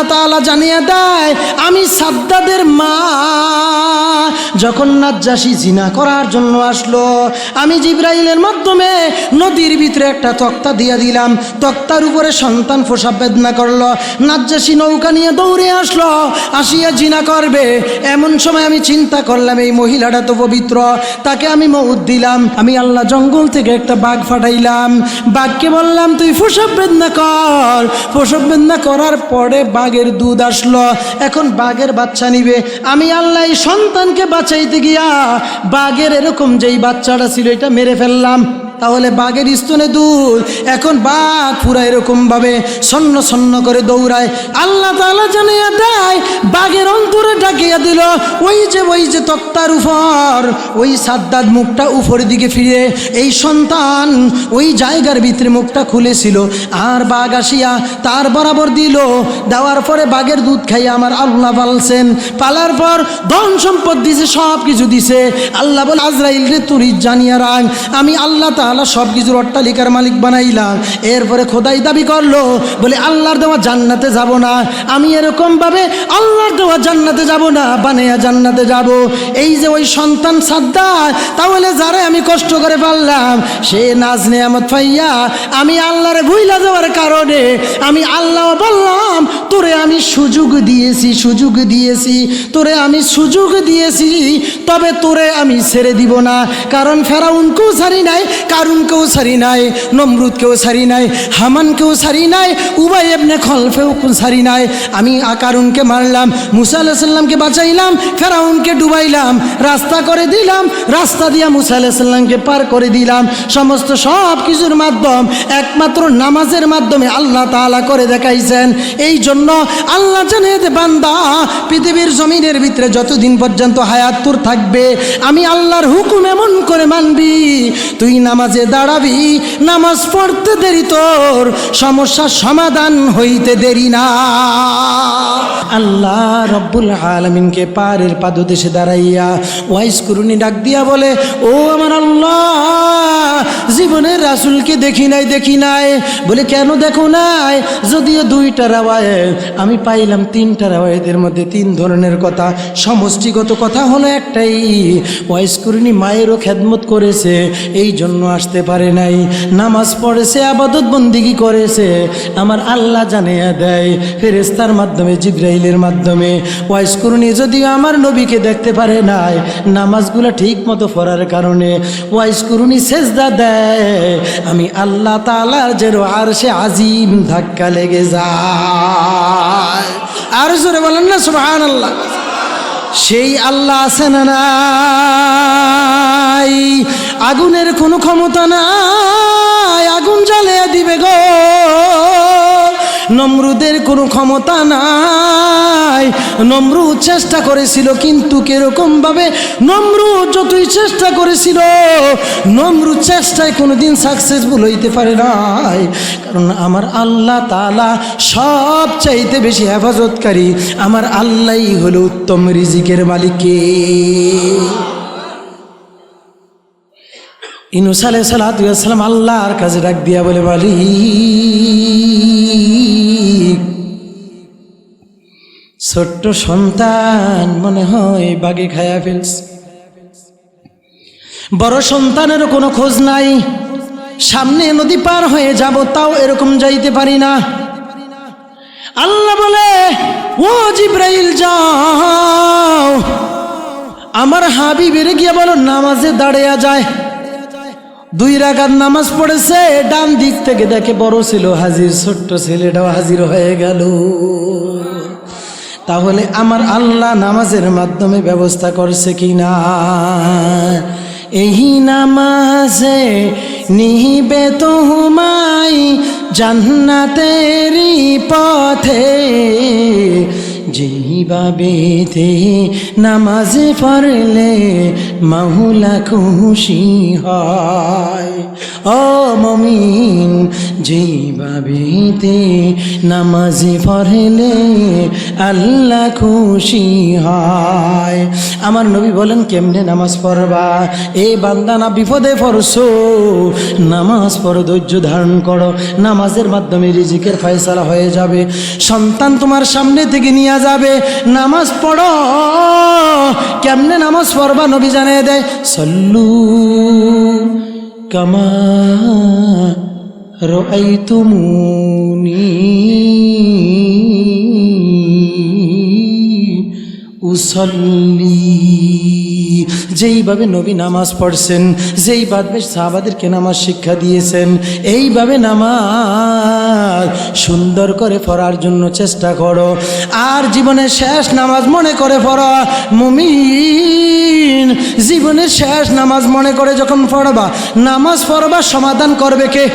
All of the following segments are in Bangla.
আল্লাহ তাআলা জানিয়ে দেয় আমি সাদ্দাদের মা। যখন নাজ্জাশী জিনা করার জন্য আসলো, আমি জিবরাইলের মাধ্যমে নদীর ভিতরে একটা তক্তা দিয়ে দিলাম, তক্তার উপরে সন্তান প্রসব বেদনা করলো, নাজ্জাশী নৌকা নিয়ে দৌড়ে আসলো, আসিয়া জিনা করবে। এমন সময় আমি চিন্তা করলাম এই মহিলাটা তো পবিত্র, তাকে আমি মউত দিলাম। আমি আল্লাহ জঙ্গল থেকে একটা বাঘ ফাটাইলাম, বাঘকে বললাম তুই প্রসব বেদনা কর। প্রসব বেদনা করার পরে বাঘের দুধ আসলো, এখন বাঘের বাচ্চা নিবে। আমি আল্লাহ এই সন্তানকে বাঁচাইতে গিয়া বাঘের এরকম যেই বাচ্চাটা ছিল এটা মেরে ফেললাম। তাহলে বাঘের স্তনে দুধ, এখন বাঘ পুরা এরকমভাবে সন্ন সন্ন করে দৌড়ায়। আল্লাহ তাআলা জানিয়ে দেয় বাঘের অন্তরে ডাকিয়া দিল ওই যে তক্তার উপর ওই সাদ্দাদ মুখটা উপরের দিকে ফিরে, এই সন্তান ওই জায়গার ভিতরে মুখটা খুলেছিল, আর বাঘ আসিয়া তার বরাবর দিল। দেওয়ার পরে বাঘের দুধ খাইয়া আমার আল্লাহ পালছেন, পালার পর ধন সম্পদ দিছে, সব কিছু দিছে। আল্লাহ বলে আজরাইল রে তুই জানিয়া রাখ আমি আল্লাহ তাআলা সব কিছুর অট্টালিকার মালিক বানাইলাম। এরপরে খোদাই দাবি করলো বলে আল্লাহর দেওয়া জান্নাতে যাব না, আমি এরকমভাবে আল্লাহর দেওয়া জান্নাতে যাব না, বানাইয়া জান্নাতে যাব। এই যে ওই সন্তান সাদ্দাত, তাহলে যারা আমি কষ্ট করে পারলাম সে নাজ নেয়ামত পাইয়া আমি আল্লাহরে ভুইলা যাওয়ার কারণে আমি আল্লাহ বললাম তোরে আমি সুযোগ দিয়েছি, তোরে আমি সুযোগ দিয়েছি, তবে তোরে আমি ছেড়ে দিব না। কারণ ফেরাউনকেও ছাড়ি নাই, কারুনকেও ছাড়ি নাই, নমরুদকেও ছাড়ি নাই, হামানকেও ছাড়ি নাই, উবাই ইবনে খলফেও ছাড়ি নাই। আমি কারুনকে মারলাম, মুসা আলাইহিস সালামকে বাঁচাইলাম, ফেরাউনকে ডুবাইলাম, রাস্তা করে দিলাম, রাস্তা দিয়া মুসা আলাইহিস সালামকে পার করে দিলাম। সমস্ত সব কিছুর মাধ্যম একমাত্র নামাজের মাধ্যমে আল্লাহ তাআলা করে দেখাইছেন। এই জন্য আল্লাহ জানে যে বান্দা পৃথিবীর জমিনের ভিতরে যতদিন পর্যন্ত হায়াত তোর থাকবে আমি আল্লাহর হুকুম এমন করে মানবি, তুই নামাজে দাঁড়াবি, নামাজ পড়তে দেরি তোর সমস্যার সমাধান হইতে দেরি না। আল্লাহ রব্বুল আলামিনকে পারের পাদদেশে দাঁড়াইয়া ওয়াইস কুরুনি ডাক দিয়া বলে ও আমার আল্লাহ, জীবনের রাসূলকে দেখি নাই। বলে কেন দেখো নাই? যদিও 2টা রাওয়ায়াত আমি পাইলাম, 3টা রাওয়ায়াতের মধ্যে 3 ধরনের কথা, সমষ্টিগত কথা হলো একটাই, ওয়াইস কুরুনি মায়েরও খেদমত করেছে এই জন্য আসতে পারে নাই, নামাজ পড়েছে, ইবাদত বন্দেগী করেছে। আমার আল্লাহ জানিয়ে দেয় ফেরেশতার মাধ্যমে, জিবরাইলের মাধ্যমে, ওয়াইস কুরুনি যদিও আমার নবীকে দেখতে পারে নাই, নামাজগুলো ঠিক মতো পড়ার কারণে ওয়াইস কুরুনি সেজদা দেয়, আমি আল্লাহ তাআলার যেন আরশে আজিম ধাক্কা লেগে যায়। আর জোরে বলেন না সুবহানাল্লাহ। সেই আল্লাহ আছে না নাই? আগুনের কোনো ক্ষমতা নাই, আগুন জ্বালিয়ে দিবে গো। নমরুদের কোনো ক্ষমতা নাই, নমরুদ চেষ্টা করেছিল, কিন্তু কিরকম ভাবে নমরুদ যতই চেষ্টা করেছিল, নমরুদ চেষ্টায় কোনোদিন সাকসেসফুল হইতে পারে নাই। কারণ আমার আল্লাহ তাআলা সব চাইতে বেশি হেফাজতকারী, আমার আল্লাহই হলো উত্তম রিজিকের মালিক। ইউনূস আলাইহিস সালাম আল্লাহর কাছে ডাক দিয়া বলে মালিক, ছোট্ট সন্তান মনে হয় বাঘে খায়া ফেলছে, বড় সন্তানেরও কোনো খোঁজ নাই, সামনে নদী পার হয়ে যাব তাও এরকম যাইতে পারি না। আল্লাহ বলে ও জিবরাইল যাও, আমার হাবিবের গিয়ে বলো নামাজে দাঁড়িয়ে যায়। 2 রাকাত নামাজ পড়েছে, ডান দিক থেকে দেখে বড় ছিল হাজির, ছোট্ট ছেলেটাও হাজির হয়ে গেল। তাহলে আমার আল্লাহ নামাজের মাধ্যমে ব্যবস্থা করছে কিনা? এই নামাজে নিবে তোমায় জান্নাতেরই পথে, যেইভাবেতে নামাজ পড়লে মাওলা খুশি হয়। ও মুমিন, যেইভাবেতে নামাজ পড়লে আল্লাহ খুশি হয়। আমার নবী বলেন কেমনে নামাজ পড়বা? এই বান্দা না বিপদে পড়ছো, নামাজ পড়ো, ধৈর্য ধারণ করো, নামাজের মাধ্যমে রিজিকের ফয়সালা হয়ে যাবে, সন্তান তোমার সামনে থেকে নিয়ে যাবে। নামাজ পড়ো। কেমনে নামাজ পড়বা নবী জানিয়ে দেয়, সল্লু কামা রাআইতুমুনি উসল্লি। যেইভাবে নবী নামাজ পড়ছেন, যেইভাবে সাহাবাদেরকে নামাজ শিক্ষা দিয়েছেন, এইভাবে নামাজ সুন্দর করে পড়ার জন্য চেষ্টা করো। আর জীবনের শেষ নামাজ মনে করে পড়ো। মুমিন, জীবনের শেষ নামাজ মনে করে যখন পড়বা, নামাজ পড়বা, সমাধান করবে কে?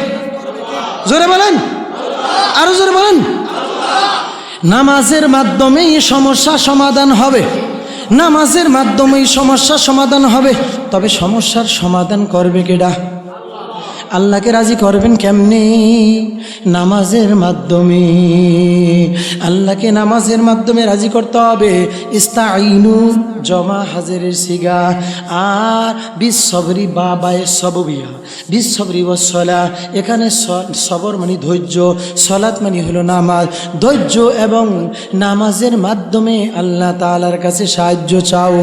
জোরে বলেন, আরো জোরে বলেন। নামাজের মাধ্যমেই সমস্যা সমাধান হবে, নামাজের মাধ্যমেই সমস্যা সমাধান হবে। তবে সমস্যার সমাধান করবে কেডা? আল্লাহকে রাজি করবেন কেমনে? নামাজের মাধ্যমে। আল্লাহকে নামাজের মাধ্যমে রাজি করতে হবে। ইস্তাইনু জমা হাজেরের সিগা, আর বিসবরি বাবায়ে সববিয়া, বিসবরি ওয়াসসালা। এখানে সবর মানে ধৈর্য, সলাত মানে হলো নামাজ। ধৈর্য এবং নামাজের মাধ্যমে আল্লাহ তাআলার কাছে সাহায্য চাও।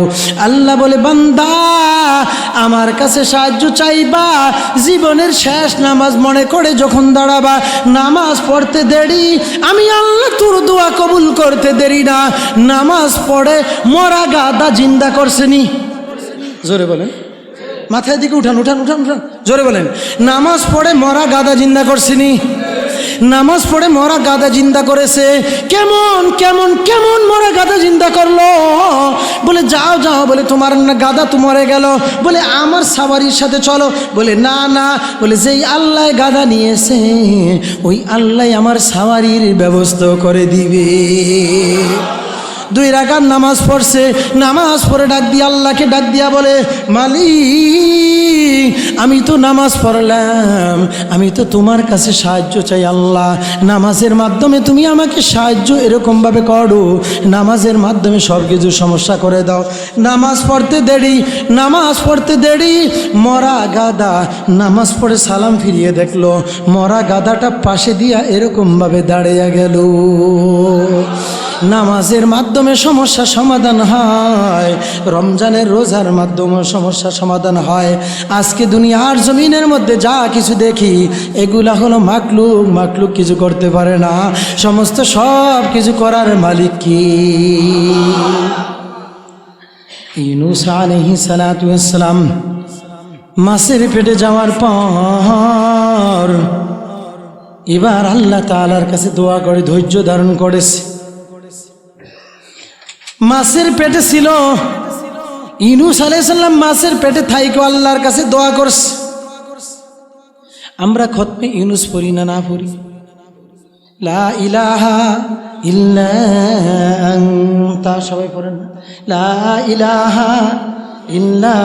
আল্লাহ বলে, বান্দা আমার কাছে সাহায্য চাইবা, জীবনের শেষ নামাজ মনে করে যখন দাঁড়াবা, নামাজ পড়তে দেরি, আমি আল্লাহ তোর দোয়া কবুল করতে দেরি না। নামাজ পড়ে মরা গাদা জিন্দা করছেনি। জোরে বলেন, মাথায় দিকে উঠান উঠান উঠান উঠান, জোরে বলেন। নামাজ পড়ে মরা গাদা জিন্দা করছেনি। নামাজ পড়ে মরা গাদা জিন্দা করেছে। কেমন কেমন কেমন মরা গাদা জিন্দা করলো? বলে যাও যাও, বলে তোমার না গাদা তো মরে গেল, বলে আমার সাওয়ারির সাথে চলো। বলে না না, বলে যেই আল্লাহ গাদা নিয়েছে ওই আল্লাহ আমার সাওয়ারির ব্যবস্থা করে দিবে। 2 রাকাত নামাজ পড়ছে, নামাজ পড়ে ডাক দিয়া আল্লাহকে ডাক দিয়া বলে, মালিক আমি তো নামাজ পড়লাম, আমি তো তোমার কাছে সাহায্য চাই। আল্লাহ নামাজের মাধ্যমে তুমি আমাকে সাহায্য এরকমভাবে করো, নামাজের মাধ্যমে সব কিছু সমস্যা করে দাও। নামাজ পড়তে দেরি, নামাজ পড়তে দেরি, মরা গাদা নামাজ পড়ে সালাম ফিরিয়ে দেখলো মরা গাদাটা পাশে দিয়া এরকমভাবে দাঁড়িয়ে গেল। নামাজের মাধ্যমে সমস্যা সমাধান হয়, রমজানের রোজার মাধ্যমে সমস্যা সমাধান হয়। আজকে দুনিয়ার জমিনের মধ্যে যা কিছু দেখি এগুলা হলো মাকলুক, মাকলুক কিছু করতে পারে না, সমস্ত সব কিছু করার মালিক কি? ইউনূস আলাইহিস সালাতু ওয়াস সালাম মাছের পেটে যাওয়ার পর এবার আল্লাহ তাআলার কাছে দোয়া করে ধৈর্য ধারণ করেছে। মাছের পেটে ছিল, ইউনূস আলাইহিস সালাম মাছের পেটে থাইকে আল্লাহর কাছে দোয়া করছে। আমরা খতমে ইউনূস পড়ি না, না পড়ি? লা ইলাহা ইল্লা আনতা, সবাই পড়েন লা ইলাহা ইল্লা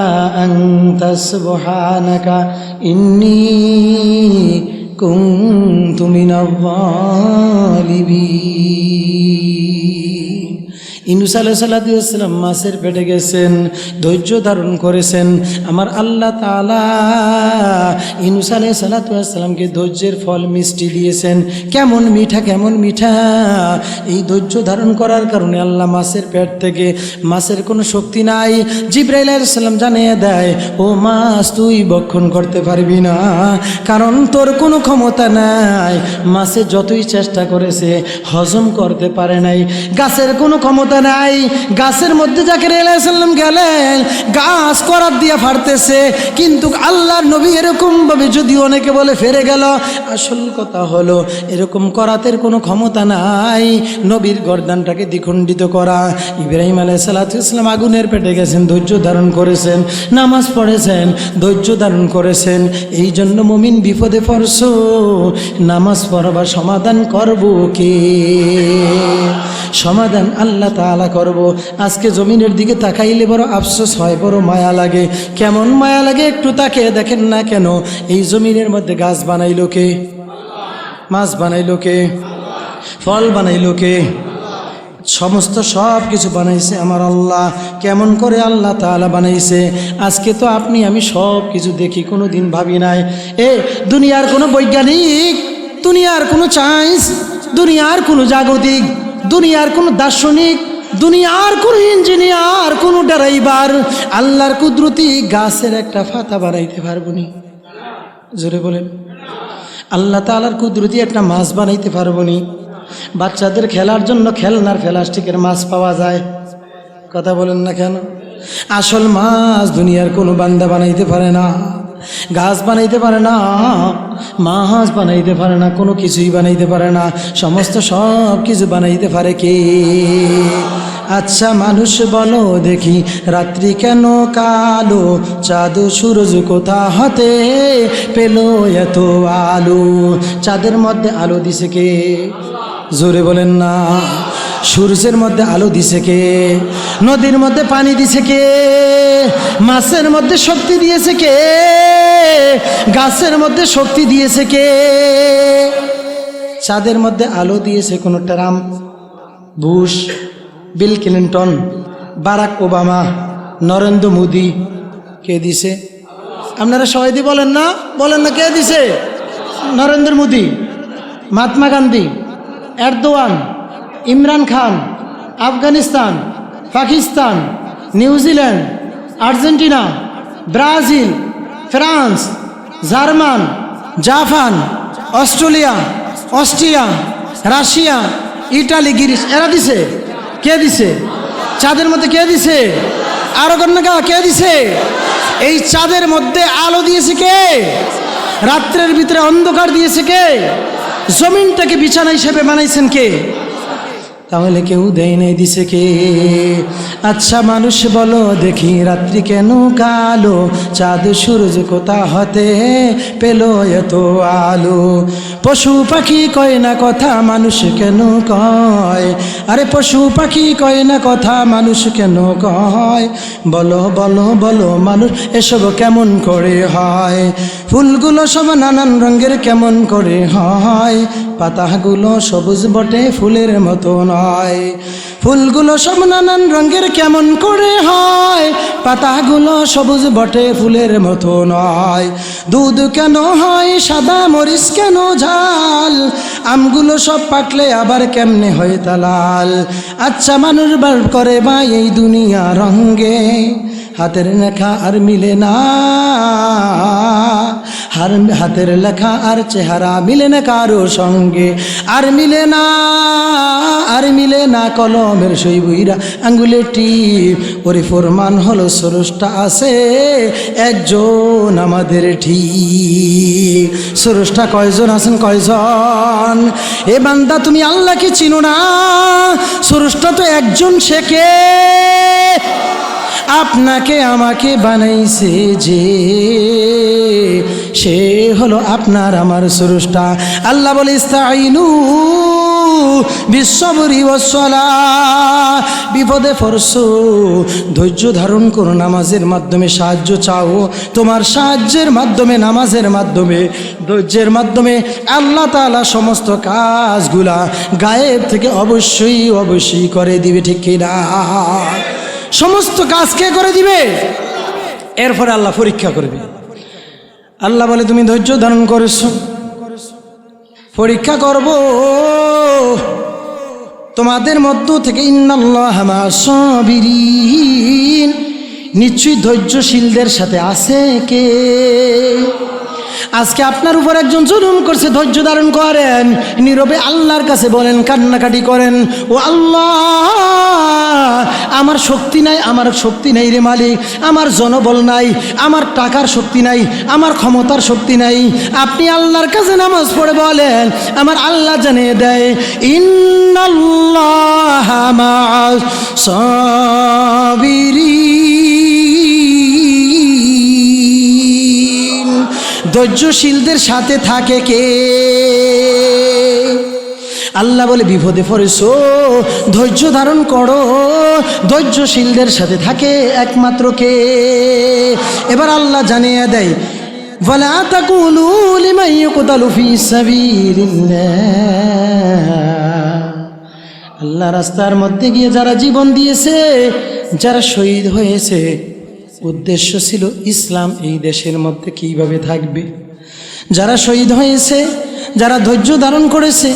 আনতা সুবহানাকা ইন্নী কুনতু মিনাজ জালিমিন। ইউনূস আলাইহিস সালাম মাছের পেটে গেছেন, ধৈর্য ধারণ করেছেন। আমার আল্লাহ তাআলা ইউনূস আলাইহিস সালামকে ধৈর্যের ফল মিষ্টি দিয়েছেন। কেমন মিঠা, কেমন মিঠা! এই ধৈর্য ধারণ করার কারণে আল্লাহ মাছের পেট থেকে, মাছের কোনো শক্তি নাই, জিবরাইল আলাইহিস সালাম জানিয়ে দেয়, ও মাছ তুই ভক্ষণ করতে পারবি না, কারণ তোর কোনো ক্ষমতা নাই। মাছে যতই চেষ্টা করেছে হজম করতে পারে নাই। গাছের কোনো ক্ষমতা নাই, গাছের মধ্যে জাকারিয়া আলাইহিস সালাম গেলেন, গাছ করাত দিয়া ফাড়তেছে, কিন্তু আল্লাহর নবী এরকম ভাবে, যদি অনেকে বলে ফেরে গেল, আসল কথা হলো এরকম করাতের কোনো ক্ষমতা নাই নবীর গর্দানটাকে দ্বিখণ্ডিত করা। ইব্রাহিম আলাইহিস সালাম আগুনের পেটে গেছেন, ধৈর্য ধারণ করেছেন, নামাজ পড়েছেন, ধৈর্য ধারণ করেছেন। এই জন্য মুমিন বিপদে পড়ছো, নামাজ পড়বা, সমাধান করবো কে? সমাধান আল্লাহ তাআলা করব। আজকে জমিনের দিকে তাকাইলে বড় আফসোস হয়, বড় মায়া লাগে। কেমন মায়া লাগে একটু তাকিয়ে দেখেন না কেন, এই জমিনের মধ্যে গাছ বানাইলো কে? মাছ বানাইলো কে? ফল বানাইলো কে? সমস্ত সব কিছু বানাইছে আমার আল্লাহ। কেমন করে আল্লাহ তাআলা বানাইছে? আজকে তো আপনি আমি সব কিছু দেখি, কোনো দিন ভাবি নাই দুনিয়ার কোনো বৈজ্ঞানিক, দুনিয়ার কোনো সায়েন্স, দুনিয়ার কোনো জাগতিক, দুনিয়ার কোনো দার্শনিক, দুনিয়ার কোনো ইঞ্জিনিয়ার, কোনো ড্রাইভার আল্লাহর কুদরতি গাছের একটা পাতা বানাইতে পারবো নি? জোরে বলেন। আল্লাহ তাআলার কুদরতি একটা মাছ বানাইতে পারবো নি? বাচ্চাদের খেলার জন্য খেলনার প্লাস্টিকের মাছ পাওয়া যায়, কথা বলেন না কেন? আসল মাছ দুনিয়ার কোনো বান্দা বানাইতে পারে না, গাছ বানাইতে পারে না, মাছ বানাইতে পারে না, কোনো কিছুই বানাইতে পারে না। সমস্ত সব কিছু বানাইতে পারে কে? আচ্ছা মানুষ বলো দেখি, রাত্রি কেন কালো, চাঁদ সূরজ কোথা হতে পেল এত আলো? চাঁদের মধ্যে আলো দিছে কে? জোরে বলেন না। সূর্যের মধ্যে আলো দিছে কে? নদীর মধ্যে পানি দিছে কে? মাছের মধ্যে শক্তি দিয়েছে কে? গাছের মধ্যে শক্তি দিয়েছে কে? চাঁদের মধ্যে আলো দিয়েছে কোন Trump, Bush, Bill Clinton, Barack Obama, Narendra Modi? কে দিছে? আপনারা সবাই দিয়ে বলেন না, বলেন না কে দিছে? Narendra Modi, Mahatma Gandhi, Erdogan, Imran Khan, Afghanistan, Pakistan, New Zealand, Argentina, Brazil, France, German, Japan, Australia, Austria, Russia, Italy, Greece, এরা দিছে? কে দিছে? চাঁদের মধ্যে কে দিছে? আরো কন্যা কে দিছে? এই চাঁদের মধ্যে আলো দিয়েছে কে? রাত্রের ভিতরে অন্ধকার দিয়েছে কে? জমিনটাকে বিছানা হিসেবে বানাইছেন কে? তাহলে কেউ দেয় নাই, দিছে কে? আচ্ছা মানুষ বলো দেখি, রাত্রি কেন কালো, চাঁদ সূরজ কোথা হতে পেল এত আলো? পশু পাখি কয় না কথা, মানুষ কেন কয়? আরে পশু পাখি কয় না কথা, মানুষ কেন কয়? বলো বলো বলো মানুষ, এসব কেমন করে হয়? ফুলগুলো সব নানান রঙের কেমন করে হয়? পাতাগুলো সবুজ বটে ফুলের মতো নয়। ফুলগুলো সব নানান রঙের কেমন করে হয়? পাতাগুলো সবুজ বটে ফুলের মতো নয়। দুধ কেন হয় সাদা, মরিচ কেন ঝাল? আমগুলো সব পাকলে আবার কেমনে হয় তা লাল? আচ্ছা মানুষ বার করে বা এই দুনিয়া রঙ্গে, হাতের লেখা আর মিলে না, হাতের লেখা আর চেহারা মিলে না কারো সঙ্গে, আর মিলে না, আর মিলে না কলমের সই বইরা আঙ্গুলে টিপ। ওরে ফরমান হলো স্রষ্টা আছে একজন আমাদের ঠিক। স্রষ্টা কয়জন আছেন? কয়জন? এ বান্দা তুমি আল্লাহকে চিনো না? স্রষ্টা তো একজন, সে কে? আপনাকে আমাকে বানাইছে যে, সে হলো আপনার আমার স্রষ্টা। আল্লাহ বলে ইস্তাইনু বিসসবরি ওয়াসসালাহ, বিপদে পড়ছো ধৈর্য ধারণ করো, নামাজের মাধ্যমে সাহায্য চাও। তোমার সাহায্যের মাধ্যমে, নামাজের মাধ্যমে, ধৈর্যের মাধ্যমে আল্লাহ তাআলা সমস্ত কাজগুলা গায়েব থেকে অবশ্যই অবশ্যই করে দিবে, ঠিক কিনা? সমস্ত কাজ কে করে দিবে? এরপরে আল্লাহ পরীক্ষা করবে। আল্লাহ বলে তুমি ধৈর্য ধারণ করেছো, পরীক্ষা করব তোমাদের মধ্য থেকে। ইন্নাল্লাহা মা'আস সাবিরিন, নিশ্চয়ই ধৈর্যশীলদের সাথে আছে কে? আজকে আপনার উপর একজন জুলুম করছে, ধৈর্য ধারণ করেন, নীরবে আল্লাহর কাছে বলেন, কান্নাকাটি করেন, ও আল্লাহ আমার শক্তি নাই, আমার শক্তি নেই রে মালিক, আমার জনবল নাই, আমার টাকার শক্তি নাই, আমার ক্ষমতার শক্তি নাই। আপনি আল্লাহর কাছে নামাজ পড়ে বলেন, আমার আল্লাহ জানিয়ে দেয় ইন্নাল্লাহা মা'আস সাবিরিন, ধৈর্যশীলদের সাথে থাকে কে? আল্লাহ বলে বিপদে পড়েছো, ধৈর্য ধারণ করো। ধৈর্যশীলদের সাথে থাকে একমাত্র কে? এবার আল্লাহ জানিয়ে দেয়, ওয়ালা তাকুলু লিমান ইউকতালু ফি সাবিলিল্লাহ। আল্লাহ রাস্তার মধ্যে গিয়ে যারা জীবন দিয়েছে, যারা শহীদ হয়েছে, উদ্দেশ্য ছিল ইসলাম এই দেশের মধ্যে কিভাবে থাকবে। যারা শহীদ হয়েছে, যারা ধৈর্য ধারণ করেছে,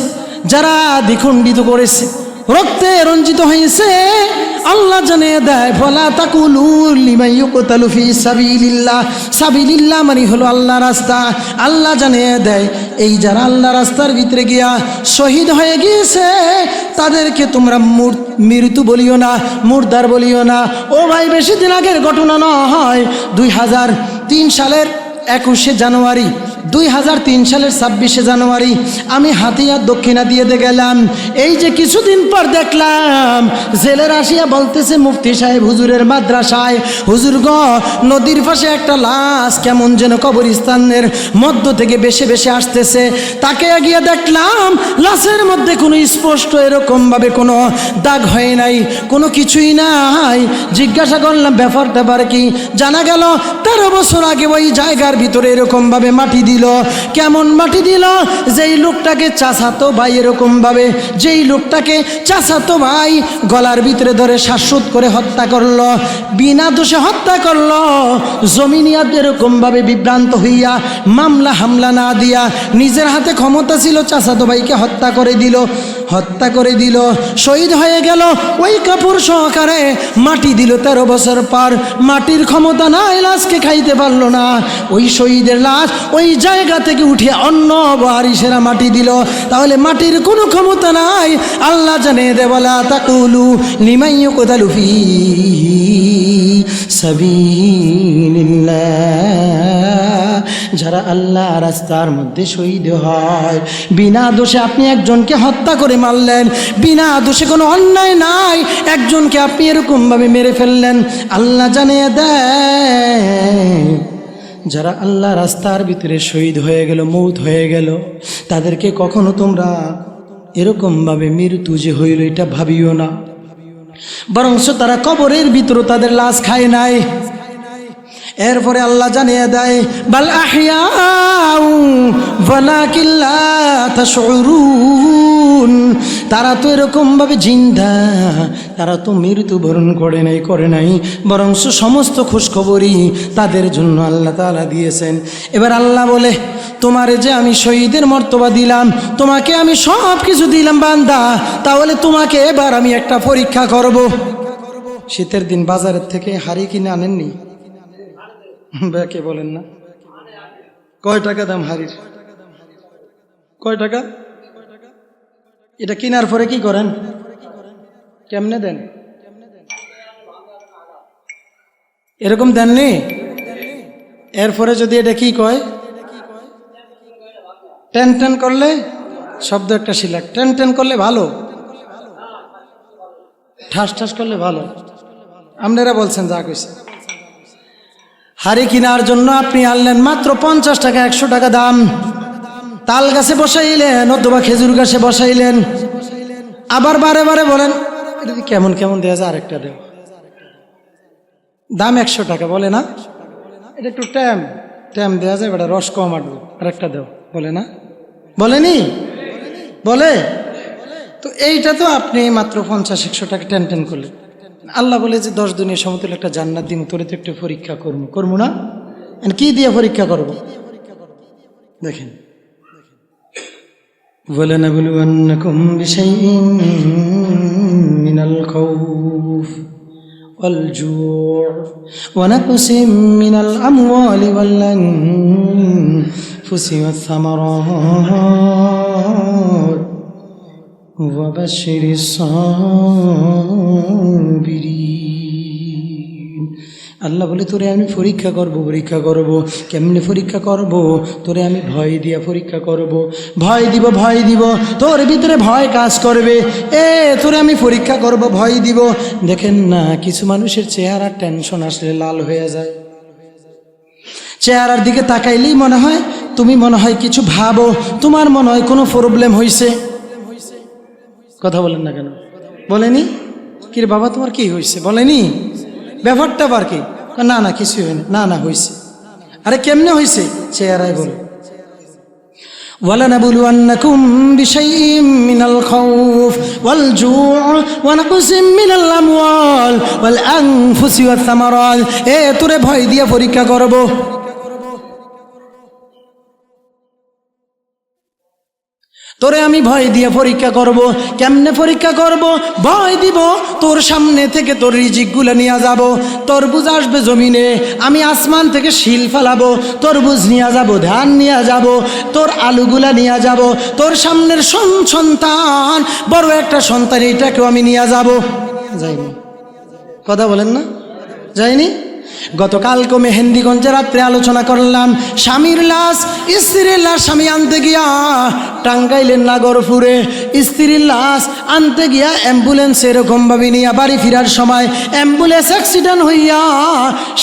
যারা দ্বিখণ্ডিত করেছে, রক্তে রঞ্জিত হয়েছে, আল্লাহ জানিয়ে দেয় ফালা তাকুলু লিমান ইউকতালু ফি সাবিলিল্লাহ। সাবিলিল্লাহ মানে হলো আল্লাহ রাস্তা। আল্লাহ জানিয়ে দেয় এই যারা আল্লাহ রাস্তার ভিতরে গিয়া শহীদ হয়ে গিয়েছে, তাদেরকে তোমরা মৃত্যু বলিও না, মুর্দার বলিও না। ও ভাই, বেশি দিন আগের ঘটনা নয়, 2003 সালের 21শে জানুয়ারি, 2003 সালের 26শে জানুয়ারি আমি হাতিয়া দক্ষিণা দিয়ে গেলাম। এই যে কিছুদিন পর দেখলাম জেলের আসিয়া বলতেছে মুফতি সাহেব হুজুরের মাদ্রাসায়, হুজুর গ নদীর পাশে একটা লাশ কেমন যেন কবরস্থানের মধ্য থেকে বেশে বেশে আসতেছে। তাকে গিয়ে দেখলাম লাশের মধ্যে কোনো স্পষ্ট এরকমভাবে কোনো দাগ হয় নাই, কোনো কিছুই নাই। জিজ্ঞাসা করলাম ব্যাপারটা কি? জানা গেল 13 বছর আগে ওই জায়গার ভিতরে এরকমভাবে মাটি দিল। কেমন মাটি দিল? যেই লোকটাকে চাচাতো ভাই এরকমভাবে, যেই লোকটাকে চাচাতো ভাই গলার ভিতরে ধরে শ্বাসরোধ করে হত্যা করলো, বিনা দোষে হত্যা করলো, জমিনিয়াত এরকমভাবে বিভ্রান্ত হইয়া মামলা হামলা না দিয়া নিজের হাতে ক্ষমতা ছিল, চাচাতো ভাইকে হত্যা করে দিল, শহীদ হয়ে গেল। ওই কাপড় সহকারে মাটি দিল 13 বছর পর। মাটির ক্ষমতা নাই, লাশকে খাইতে পারলো না। ওই শহীদের লাশ ওই জায়গা থেকে উঠিয়ে অন্য বারিশেরা মাটি দিল। তাহলে মাটির কোনো ক্ষমতা নাই। আল্লাহ জানে দেওয়ালা তাকুলু লিমান ইউকতালু ফি সাবিলিল্লাহ। যারা আল্লাহ রাস্তার মধ্যে শহীদ হয়, বিনা দোষে আপনি একজনকে হত্যা করে মারলেন, বিনা দোষে কোনো অন্যায় নাই, একজনকে আপনি এরকমভাবে মেরে ফেললেন। আল্লাহ জানিয়ে দেয় যারা আল্লাহ রাস্তার ভিতরে শহীদ হয়ে গেল, মৌত হয়ে গেল, তাদেরকে কখনো তোমরা এরকমভাবে মৃত্যু যে হইল এটা ভাবিও না। বরঞ্চ তারা কবরের ভিতরে তাদের লাশ খায় নাই। এরপরে আল্লাহ জানিয়ে দেয় বাল আহইয়াউ ওয়ালাকিন লা তাশউরুন। তারা তো এরকমভাবে জিন্দা, তারা তো মৃত্যুবরণ করে নাই, বরঞ্চ সমস্ত খোঁজখবরই তাদের জন্য আল্লাহ তাআলা দিয়েছেন। এবার আল্লাহ বলে তোমারে যে আমি শহীদের মর্তবা দিলাম, তোমাকে আমি সব কিছু দিলাম বান্দা, তাহলে তোমাকে এবার আমি একটা পরীক্ষা করব। শীতের দিন বাজারের থেকে হাড়ি কিনে আনেননি? কে বলেন না? কয় টাকা দাম হাড়ির? কয় টাকা? এটা কেনার পরে কি করেন? কেমনে দেন? এরকম দেননি? এরপরে যদি এটা কি কয়, টেন টেন করলে, শব্দ একটা শিলাক, টেন টেন করলে ভালো, ঠাস ঠাস করলে ভালো। আপনারা বলছেন যা কইছে। হাড়ি কেনার জন্য আপনি আনলেন মাত্র 50 টাকা, 100 টাকা দাম। তাল গাছে বসাইলেন অথবা খেজুর গাছে বসাইলেন, আবার বারে বারে বলেন এটা কেমন কেমন দেওয়া যায়, আরেকটা দেও, দাম 100 টাকা, বলে না এটা একটু ট্যাম দেওয়া যায়, বেটা রস কম আটবো, আরেকটা দেও, বলে না? বলেনি? বলে তো এইটা তো আপনি মাত্র 50-100 টাকা টেন টেন করলেন। আল্লাহ বলে যে 10 দুনিয়া সমতুল একটা জান্নাত দিন, তোরে তো একটু পরীক্ষা করবো না? কি দিয়ে পরীক্ষা করব? দেখেন وَلَنَبْلُوَنَّكُمْ بِشَيْءٍ مِّنَ الْخَوْفِ وَالْجُوعِ وَنَقْصٍ مِّنَ الْأَمْوَالِ وَالْأَنفُسِ وَالثَّمَرَاتِ وَبَشِّرِ الصَّابِرِينَ। আল্লাহ বলে তোরে আমি পরীক্ষা করব। কেমনে পরীক্ষা করব? তোরে আমি ভয় দিয়া পরীক্ষা করব, ভয় দিব, তোর ভিতরে ভয় কাজ করবে। তোরে আমি পরীক্ষা করব, ভয় দিব। দেখেন না, কিছু মানুষের চেহারা টেনশন আসলে লাল হয়ে যায়। চেহারার দিকে তাকাইলেই মনে হয় তুমি মনে হয় কিছু ভাবো, তোমার মনে হয় কোনো প্রবলেম হয়েছে। কথা বলেন না কেন? বলেনি? কি রে বাবা তোমার কি হয়েছে? বলেনি ব্যাপারটা আবার কি? না না কিছু হয়নি। না না হয়েছে। আরে কেমনে হয়েছে? চেহারায় বলে وَلَنَبْلُوَنَّكُمْ بِشَيْءٍ مِّنَ الْخَوْفِ وَالْجُوعِ وَنَقْصٍ مِّنَ الْأَمْوَالِ وَالْأَنفُسِ وَالثَّمَرَاتِ। তোরে ভয় দিয়ে পরীক্ষা করব। তোরে আমি ভয় দিয়ে পরীক্ষা করব। কেমনে পরীক্ষা করব? ভয় দিব, তোর সামনে থেকে তোর রিজিকগুলো নিয়ে যাব। তরমুজ আসবে জমিনে, আমি আসমান থেকে শিল ফেলাবো, তরমুজ নিয়ে যাব, ধান নিয়ে যাব, তোর আলুগুলা নিয়ে যাব, তোর সামনের সন্তান বড় একটা সন্তান, এটাকেও আমি নিয়ে যাব। যাইনি? কথা বলেন না? যাইনি? গতকালকে মেহেন্দিগঞ্জে রাত্রে আলোচনা করলাম, স্বামীর লাশ, স্ত্রীর লাশ স্বামী আনতে গিয়া টাঙ্গাইলের নাগরপুরে স্ত্রীর লাশ আনতে গিয়া অ্যাম্বুলেন্স এরকমভাবে নিয়ে বাড়ি ফেরার সময় অ্যাম্বুলেন্স অ্যাক্সিডেন্ট হইয়া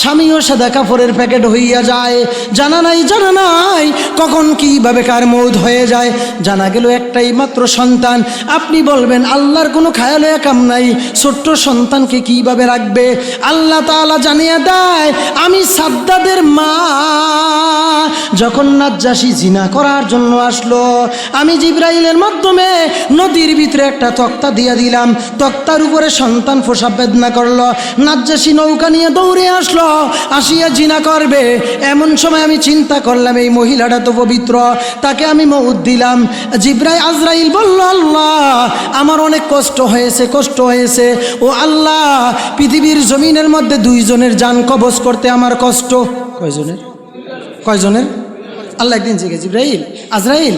স্বামীও সাদা কাপড়ের প্যাকেট হইয়া যায়। জানা নাই কখন কীভাবে কার মৌত হয়ে যায়। জানা গেল একটাই মাত্র সন্তান। আপনি বলবেন আল্লাহর কোনো খায়াল কাম নাই, ছোট্ট সন্তানকে কীভাবে রাখবে? আল্লাহ তাআলা জানিয়ে দেয়, আমি সাদ্দাদের মা যখন নাজ্জাশী জিনা করার জন্য আসলো, আমি জিবরাইলের মাধ্যমে নদীর ভিতরে একটা তক্তা দিয়ে দিলাম। তক্তার উপরে সন্তান প্রসব বেদনা করলো। নাজ্জাশী নৌকা নিয়ে দৌড়ে আসলো, আসিয়া জিনা করবে। এমন সময় আমি চিন্তা করলাম এই মহিলাটা তো পবিত্র, তাকে আমি মউত দিলাম। আজরাইল বলল, আল্লাহ আমার অনেক কষ্ট হয়েছে। ও আল্লাহ, পৃথিবীর জমিনের মধ্যে দুইজনের জান কবজ করতে আমার কষ্ট। কয়জনের? আল্লাহ একদিন জিজ্ঞেস, আজরাইল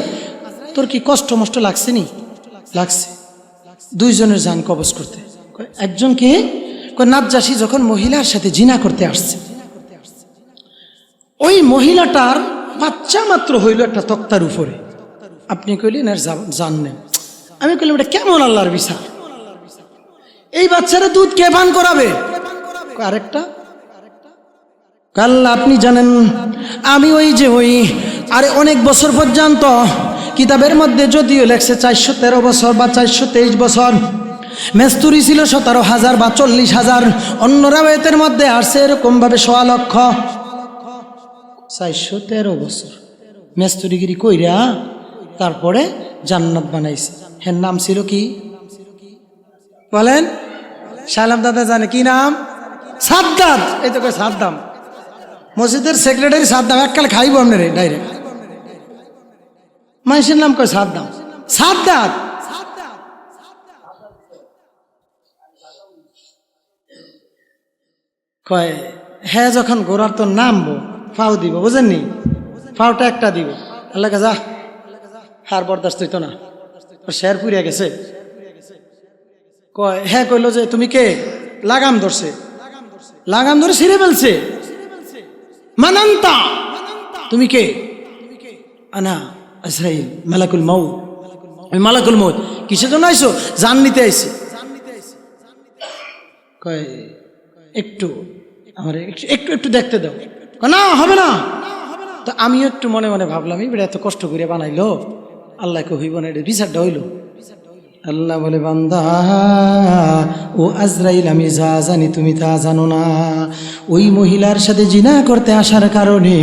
তোর কি কষ্ট মষ্ট লাগছে নি? লাগছে। দুইজনের জান কবজ করতে। একজন কি? নাজ্জাশী যখন মহিলার সাথে জিনা করতে আসছে, ওই মহিলাটার বাচ্চা মাত্র হইল একটা তক্তার উপরে। আপনি কইলেন আর জান নেন। আমি কইলাম এটা কেমন আল্লাহর বিচার? এই বাচ্চারা দুধ কে পান করাবে? আরেকটা আল্লাহ আপনি জানেন, আমি আরে অনেক বছর পর্যন্ত কিতাবের মধ্যে যদিও লেখছে 413 বছর বা 423 বছর, মেস্তুরি ছিল 17,000 বা 40,000, অন্য রাওয়ায়াতের মধ্যে আসছে এরকমভাবে 1.25 লক্ষ। 413 বছর মেস্তুরিগিরি কইরা তারপরে জান্নাত বানাইছে। এর নাম ছিল কি বলেন? সালাম দাদা জানে কি নাম? সাদ্দাত। এই তো কয় সাদ্দাম, মসজিদের সেক্রেটারি সাদ্দাম। এককালে খাইব আপনার ডাইরেক্ট মানুষের নাম কয় সাদ্দাম, সাদ্দাত। কয় হ্যাঁ, যখন ঘোড়ার তো নামবো ফাও দিব, বুঝেননি? ফাওটা একটা দিব। আল্লাহ যা হার বরদাস্ত হইতো না, শের পুড়িয়া গেছে। কয় হ্যাঁ, কইলো যে তুমি কে? লাগাম ধরছে, লাগাম ধরে ছিঁড়ে ফেলছে। মানান্তা, তুমি কে? আনা আজরাইল মালাকুল মউত। আমি মালাকুল মউত। কিসের জন্য আইছো? জান নিতে আইছি। কয় একটু আমার একটু দেখতে দাও। না হবে না। তো আমিও একটু মনে মনে ভাবলাম এবারে এত কষ্ট করে বানাইলো, আল্লাহকে হইব না, এটা বিচারটা হইল। আল্লাহ বলে, বান্দা ও আজরাইল, আমি যা জানি তুমি তা জানো না। ওই মহিলার সাথে জিনা করতে আসার কারণে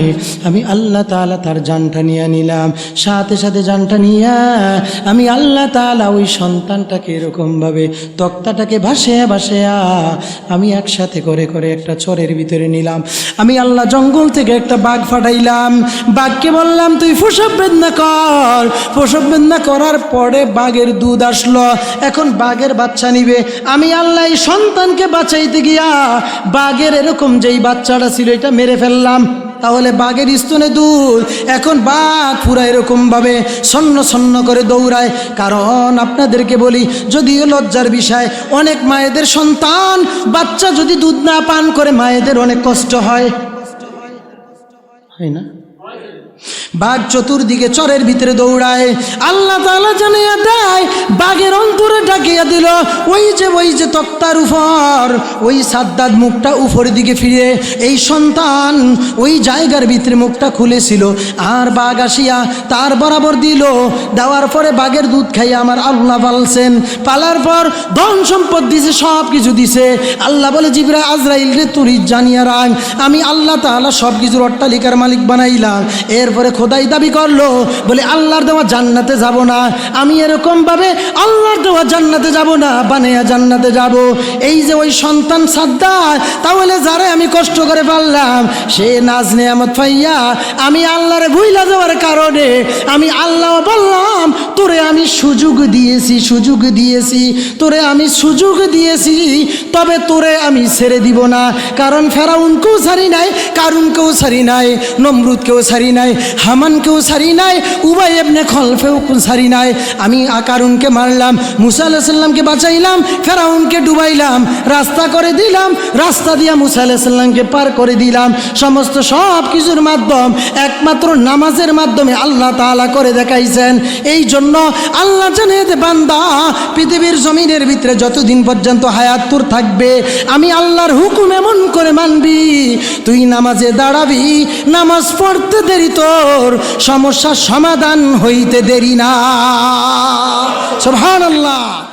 আমি আল্লাহ তাআলা তার জানটা নিয়ে নিলাম। সাথে সাথে জানটা নিয়ে আমি আল্লাহ তাআলা ওই সন্তানটাকে এরকমভাবে তক্তাটাকে ভাসিয়া আমি একসাথে করে একটা চরের ভিতরে নিলাম। আমি আল্লাহ জঙ্গল থেকে একটা বাঘ ফাটাইলাম। বাঘকে বললাম তুই প্রসব বেদনা কর। প্রসব বেদনা করার পরে বাঘের দুধ আসলো। এখন বাঘের বাচ্চা নিবে। আমি আল্লাহ এই সন্তানকে বাঁচাইতে গিয়া বাঘের এরকম যেই বাচ্চাটা ছিল এটা মেরে ফেললাম। তাহলে বাঘের স্তনে দুধ। এখন বাঘ পুরা এরকম ভাবে সন্ন করে দৌড়ায়। কারণ আপনাদেরকে বলি, যদিও লজ্জার বিষয়, অনেক মায়েদের সন্তান বাচ্চা যদি দুধ না পান করে মায়েদের অনেক কষ্ট হয় না? বাঘ চতুর্দিকে চরের ভিতরে দৌড়ায়। আল্লাহ তাআলা জানিয়ে দেয়, বাঘের অন্তরে ডাকিয়ে দিল, ওই যে তক্তার উপর ওই সাদ্দাদ মুখটা উপরের দিকে ফিরে, এই সন্তান ওই জায়গার ভিতরে মুখটা খুলেছিল, আর বাঘ আসিয়া তার বরাবর দিল। দেওয়ার পরে বাঘের দুধ খাইয়া আমার আল্লাহ পালছেন, পালার পর ধন সম্পদ দিছে, সব কিছু দিছে। আল্লাহ বলে, জিবরাইল আজরাইল রে তুই জানিয়া রাখ, আমি আল্লাহ তাআলা সব কিছুর অট্টালিকার মালিক বানাইলাম। এরপরে খোদাই দাবি করলো, বলে আল্লাহর দেওয়া জান্নাতে যাব না, আমি এরকমভাবে আল্লাহর দেওয়া জান্নাতে যাব না, বানাইয়া জান্নাতে যাব। এই যে ওই সন্তান সাদ্দাত, তাহলে যারে আমি কষ্ট করে পারলাম, সে নাজ নেয়ামত পাইয়া আমি আল্লাহরে ভুইলা যাওয়ার কারণে আমি আল্লাহ বললাম, তোরে আমি সুযোগ দিয়েছি, তোরে আমি সুযোগ দিয়েছি, তবে তোরে আমি ছেড়ে দিব না। কারণ ফেরাউনকেও ছাড়ি নাই, কারুনকেও ছাড়ি নাই, নমরুদকেও ছাড়ি নাই, হামানকেও ছাড়ি নাই, উবাই ইবনে খলফেও ছাড়ি নাই। আমি কারুনকে মারলাম, মুসা আলাইহিস সালামকে বাঁচাইলাম, ফেরাউনকে ডুবাইলাম, রাস্তা করে দিলাম, রাস্তা দিয়া মুসা আলাইহিস সালামকে পার করে দিলাম। সমস্ত সব কিছুর মাধ্যম একমাত্র নামাজের মাধ্যমে আল্লাহ তাআলা করে দেখাইছেন। এই জন্য আল্লাহ জানিয়ে দে, বান্দা পৃথিবীর জমিনের ভিতরে যতদিন পর্যন্ত হায়াত তোর থাকবে, আমি আল্লাহর হুকুম এমন করে মানবি, তুই নামাজে দাঁড়াবি, নামাজ পড়তে দেরি, তোর সমস্যার সমাধান হইতে দেরি না। সুবহানাল্লাহ।